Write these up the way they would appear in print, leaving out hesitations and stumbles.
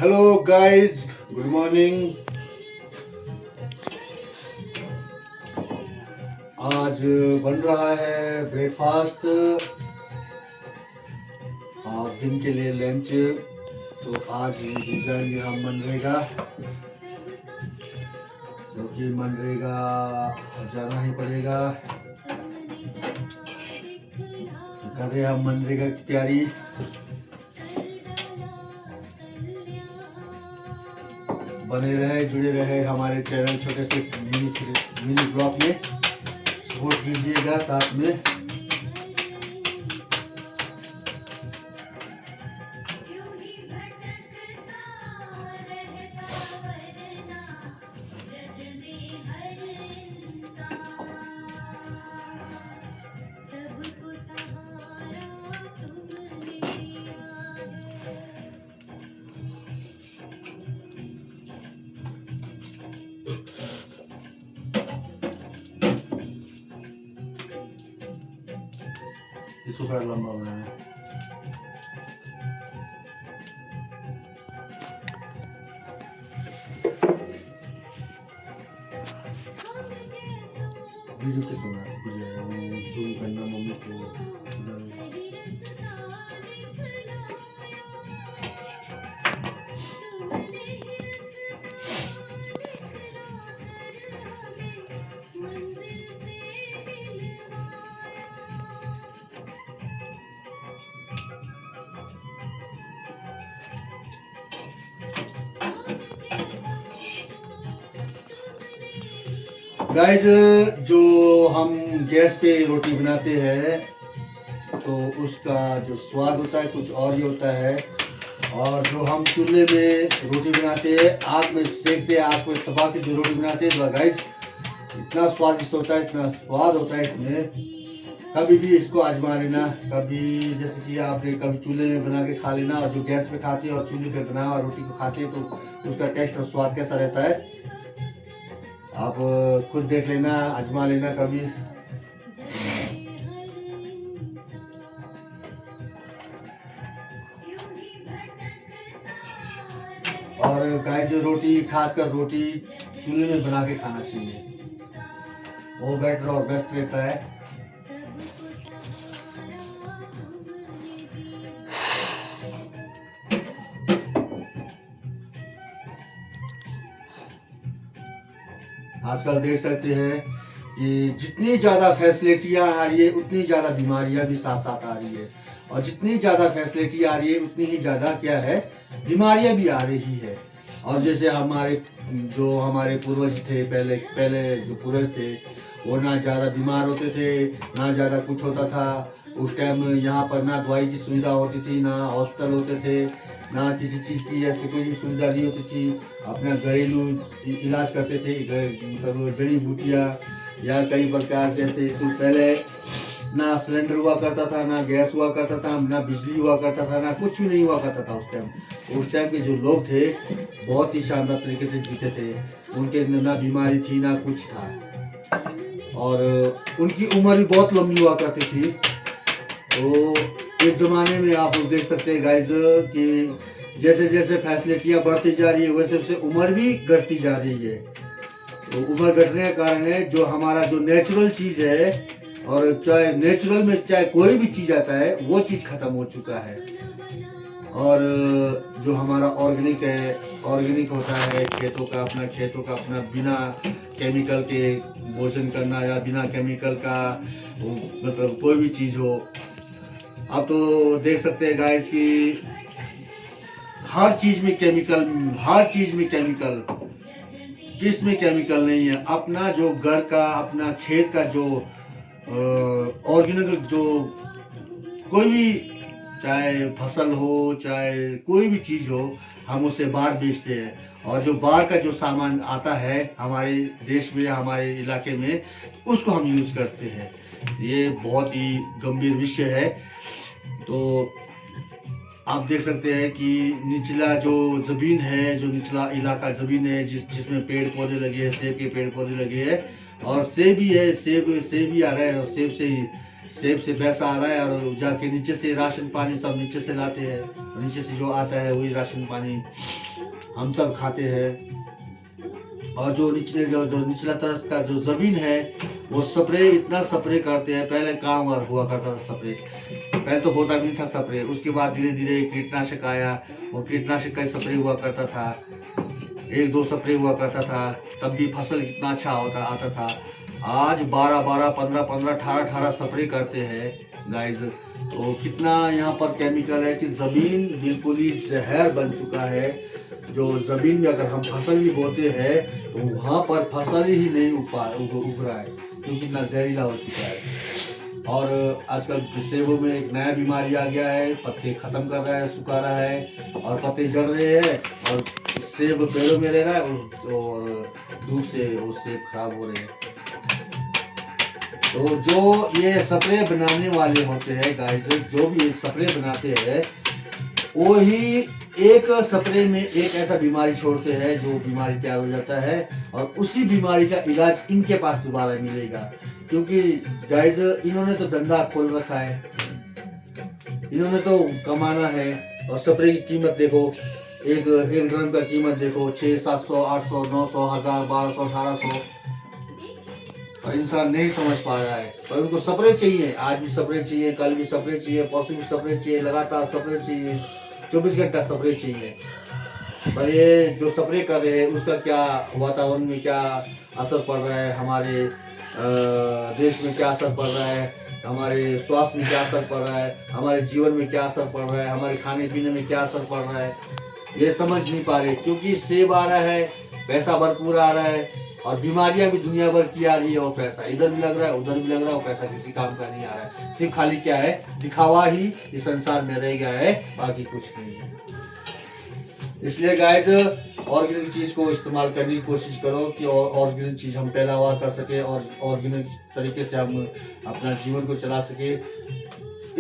Hello guys, good morning. आज बन रहा है ब्रेकफास्ट और दिन के लिए लंच। तो आज जाएंगे हम मनरेगा, क्योंकि मनरेगा जाना ही पड़ेगा। कर रहे हम मनरेगा की तैयारी। बने रहे, जुड़े रहे हमारे चैनल छोटे से मिनी ब्लॉग में, सपोर्ट कीजिएगा साथ में। इसको थोड़ा लंबा बनाना है। वीडियो के सुना शुरू करना मम्मी को। गाइस, जो हम गैस पे रोटी बनाते हैं तो उसका जो स्वाद होता है कुछ और ही होता है, और जो हम चूल्हे में रोटी बनाते हैं, आग में सेकते हैं, आग में तपा के जो रोटी बनाते हैं, तो गाइस इतना स्वादिष्ट होता है, इतना स्वाद होता है इसमें। कभी भी इसको आजमा लेना। कभी जैसे कि आपने कभी चूल्हे में बना के खा लेना, और जो गैस पे खाते हैं और चूल्हे पे बना हुआ रोटी को खाते हैं तो उसका टेस्ट और स्वाद कैसा रहता है, आप खुद देख लेना, आजमा लेना कभी। और गाइस, रोटी खासकर रोटी चूल्हे में बना के खाना चाहिए, वो बेटर और बेस्ट रहता है। आजकल देख सकते हैं कि जितनी ज़्यादा फैसिलिटियाँ आ रही है उतनी ज़्यादा बीमारियाँ भी साथ साथ आ रही है, और जितनी ज़्यादा फैसिलिटी आ रही है उतनी ही ज़्यादा क्या है, बीमारियाँ भी आ रही है। और जैसे हमारे पूर्वज थे, पहले जो पूर्वज थे वो ना ज़्यादा बीमार होते थे, ना ज़्यादा कुछ होता था। उस टाइम यहाँ पर ना दवाई की सुविधा होती थी, ना हॉस्पिटल होते थे, ना किसी चीज़ की ऐसी कोई भी सुविधा नहीं होती थी। अपना घरेलू इलाज करते थे, मतलब जड़ी बूटियाँ या कई प्रकार जैसे। तो पहले ना सिलेंडर हुआ करता था, ना गैस हुआ करता था, ना बिजली हुआ करता था, ना कुछ भी नहीं हुआ करता था उस टाइम। उस टाइम के जो लोग थे बहुत ही शानदार तरीके से जीते थे। उनके ना बीमारी थी ना कुछ था, और उनकी उम्र भी बहुत लंबी हुआ करती थी। तो इस ज़माने में आप लोग देख सकते हैं गाइस कि जैसे जैसे फैसिलिटियाँ बढ़ती जा रही है वैसे वैसे उम्र भी घटती जा रही है। तो उम्र घटने का कारण है जो हमारा जो नेचुरल चीज़ है, और चाहे नेचुरल में चाहे कोई भी चीज़ आता है वो चीज़ खत्म हो चुका है। और जो हमारा ऑर्गेनिक है, ऑर्गेनिक होता है खेतों का अपना बिना केमिकल के भोजन करना, या बिना केमिकल का मतलब कोई भी चीज़ हो। आप तो देख सकते हैं गाइस कि हर चीज़ में केमिकल, किस में केमिकल नहीं है। अपना जो घर का, अपना खेत का जो ऑर्गेनिक, जो कोई भी चाहे फसल हो, चाहे कोई भी चीज़ हो, हम उसे बाहर बेचते हैं। और जो बाहर का जो सामान आता है हमारे देश में, हमारे इलाके में, उसको हम यूज़ करते हैं। ये बहुत ही गंभीर विषय है। तो आप देख सकते हैं कि निचला जो ज़मीन है, जो निचला इलाका ज़मीन है, जिसमें पेड़ पौधे लगे हैं, सेब के पेड़ पौधे लगे हैं, और सेब ही है, सेब ही आ रहा है, और सेब से ही सेब से पैसा आ रहा है और जाके नीचे से राशन पानी सब नीचे से लाते हैं, नीचे से जो आता है वही राशन पानी हम सब खाते हैं। और जो निचला तरफ का जो जमीन है वो स्प्रे, इतना स्प्रे करते हैं। पहले काम हुआ करता था स्प्रे, पहले तो होता भी नहीं था स्प्रे, उसके बाद धीरे धीरे कीटनाशक आया, वो कीटनाशक का स्प्रे हुआ करता था, 1-2 स्प्रे हुआ करता था, तब भी फसल कितना अच्छा आता था। आज 12-12, 15-15, 18-18 स्प्रे करते हैं गाइस। तो कितना यहाँ पर केमिकल है कि ज़मीन बिल्कुल ही जहर बन चुका है। जो ज़मीन में अगर हम फसल भी बोते हैं तो वहाँ पर फसल ही नहीं उग रहा है, क्योंकि इतना जहरीला हो चुका है। और आजकल सेबों में एक नया बीमारी आ गया है, पत्ते ख़त्म कर रहा है, सुखा रहा है और पत्ते जड़ रहे हैं और सेब पेड़ों में ले रहा है और धूप से वो सेब खराब हो रहे हैं। तो जो ये स्प्रे बनाने वाले होते हैं गाइस, जो भी स्प्रे बनाते हैं वो ही एक स्प्रे में एक ऐसा बीमारी छोड़ते हैं जो बीमारी तैयार हो जाता है और उसी बीमारी का इलाज इनके पास दोबारा मिलेगा। क्योंकि गाइस इन्होंने तो धंधा खोल रखा है, इन्होंने तो कमाना है। और स्प्रे की कीमत देखो, एक ड्रम का कीमत देखो 600-700, 800, 900, 1000, 1200, 1800। और इंसान नहीं समझ पा रहा है, पर उनको स्प्रे चाहिए, आज भी स्प्रे चाहिए, कल भी स्प्रे चाहिए, परसों भी स्प्रे चाहिए, लगातार स्प्रे चाहिए, 24 घंटा स्प्रे चाहिए। पर ये जो स्प्रे कर रहे हैं उसका क्या वातावरण में क्या असर पड़ रहा है, हमारे देश में क्या असर पड़ रहा है, हमारे स्वास्थ्य में क्या असर पड़ रहा है, हमारे जीवन में क्या असर पड़ रहा है, हमारे खाने पीने में क्या असर पड़ रहा है, ये समझ नहीं पा रहे। क्योंकि सेब आ रहा है, पैसा भरपूर आ रहा है और बीमारियां भी दुनिया भर की आ रही है और पैसा इधर भी लग रहा है उधर भी लग रहा है और पैसा किसी काम का नहीं आ रहा है। सिर्फ खाली क्या है, दिखावा ही इस संसार में रह गया है, बाकी कुछ नहीं है। इसलिए गाइस ऑर्गेनिक चीज को इस्तेमाल करने की कोशिश करो कि ऑर्गेनिक चीज हम पैदावार कर सके और ऑर्गेनिक तरीके से हम अपना जीवन को चला सके।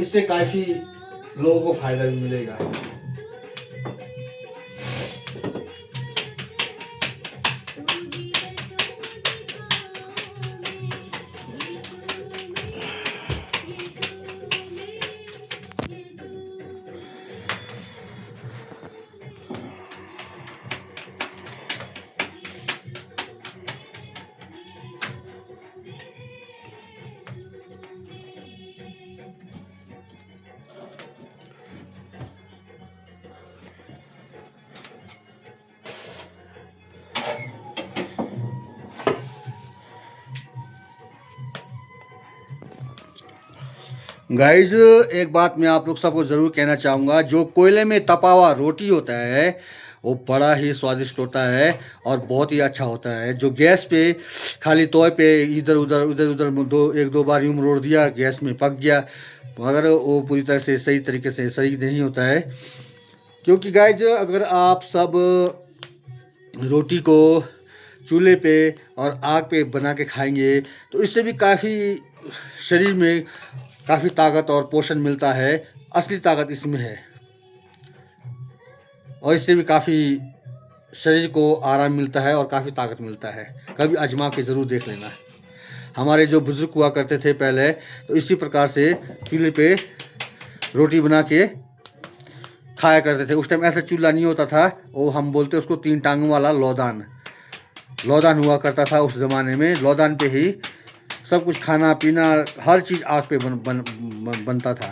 इससे काफी लोगों को फायदा भी मिलेगा। गाइज एक बात मैं आप लोग सबको ज़रूर कहना चाहूँगा, जो कोयले में तपा हुआ रोटी होता है वो बड़ा ही स्वादिष्ट होता है और बहुत ही अच्छा होता है। जो गैस पे खाली तौर पे इधर उधर 1-2 बार यूँ रोड़ दिया, गैस में पक गया, मगर वो पूरी तरह से सही तरीके से सही नहीं होता है। क्योंकि गाइज अगर आप सब रोटी को चूल्हे पे और आग पे बना के खाएंगे तो इससे भी काफ़ी शरीर में काफ़ी ताकत और पोषण मिलता है। असली ताकत इसमें है और इससे भी काफ़ी शरीर को आराम मिलता है और काफ़ी ताकत मिलता है। कभी आजमा के ज़रूर देख लेना। हमारे जो बुजुर्ग हुआ करते थे पहले, तो इसी प्रकार से चूल्हे पे रोटी बना के खाया करते थे। उस टाइम ऐसा चूल्हा नहीं होता था, वो हम बोलते उसको 3 टांगों वाला लौदान हुआ करता था उस ज़माने में। लौदान पे ही सब कुछ खाना पीना हर चीज़ आग पे बनता था।